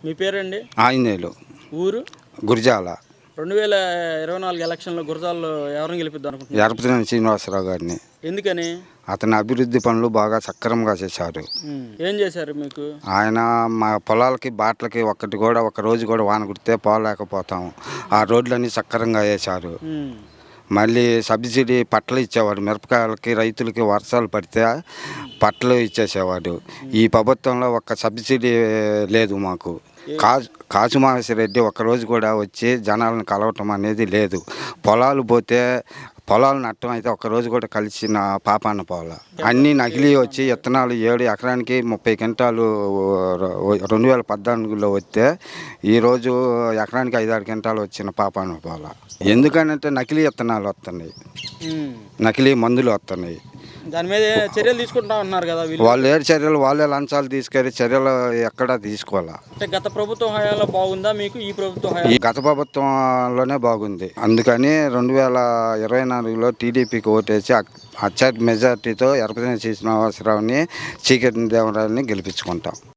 మీ పేరండి? ఆంజనేయులు. ఊరు? గురిజాల. 2024 ఎలక్షన్లో గురజాల్లో ఎవరిని గెలిపిద్దాం అనుకుంటున్నారు? ఎరపతినేని శ్రీనివాసరావు గారిని. ఎందుకని? అతని అభివృద్ధి పనులు బాగా సక్రమంగా చేశారు. ఏం చేశారు మీకు? ఆయన మా పొలాలకి బాటలకి ఒక రోజు కూడా వాన కుడితే పోలేకపోతాము. ఆ రోడ్లన్నీ సక్రంగా వేశారు. మళ్ళీ సబ్సిడీ పట్టలు ఇచ్చేవాడు. మిరపకాయలకి రైతులకి వర్షాలు పడితే పట్టలు ఇచ్చేసేవాడు. ఈ ప్రభుత్వంలో ఒక్క సబ్సిడీ లేదు మాకు. కాసుమాసిరెడ్డి ఒక్కరోజు కూడా వచ్చి జనాలను కలవటం అనేది లేదు. పొలాలు పోతే పొలాలు నట్టం అయితే ఒక్కరోజు కూడా కలిసిన పాపాన పోల. అన్నీ నకిలీ వచ్చి విత్తనాలు 7 ఎకరానికి 30 క్వింటాలు 2014లో వస్తే ఈరోజు ఎకరానికి 5-6 క్వింటాలు వచ్చిన పాపాన పోల. ఎందుకనంటే నకిలీ విత్తనాలు వస్తున్నాయి, నకిలీ మందులు వస్తున్నాయి. దాని మీద చర్యలు తీసుకుంటా ఉన్నారు కదా వాళ్ళు. ఏడు చర్యలు వాళ్ళే లంచాలు తీసుకెళ్ళి చర్యలు ఎక్కడా తీసుకోవాలా. అంటే గత ప్రభుత్వం హయాంలో బాగుందా మీకు? ఈ ప్రభుత్వం ఈ గత ప్రభుత్వంలోనే బాగుంది. అందుకని 2024లో టీడీపీకి ఓటేసి అత్యధిక మెజార్టీతో ఎరపతినేని శ్రీనివాసరావుని, చీకటి దేవరాయల్ని గెలిపించుకుంటాం.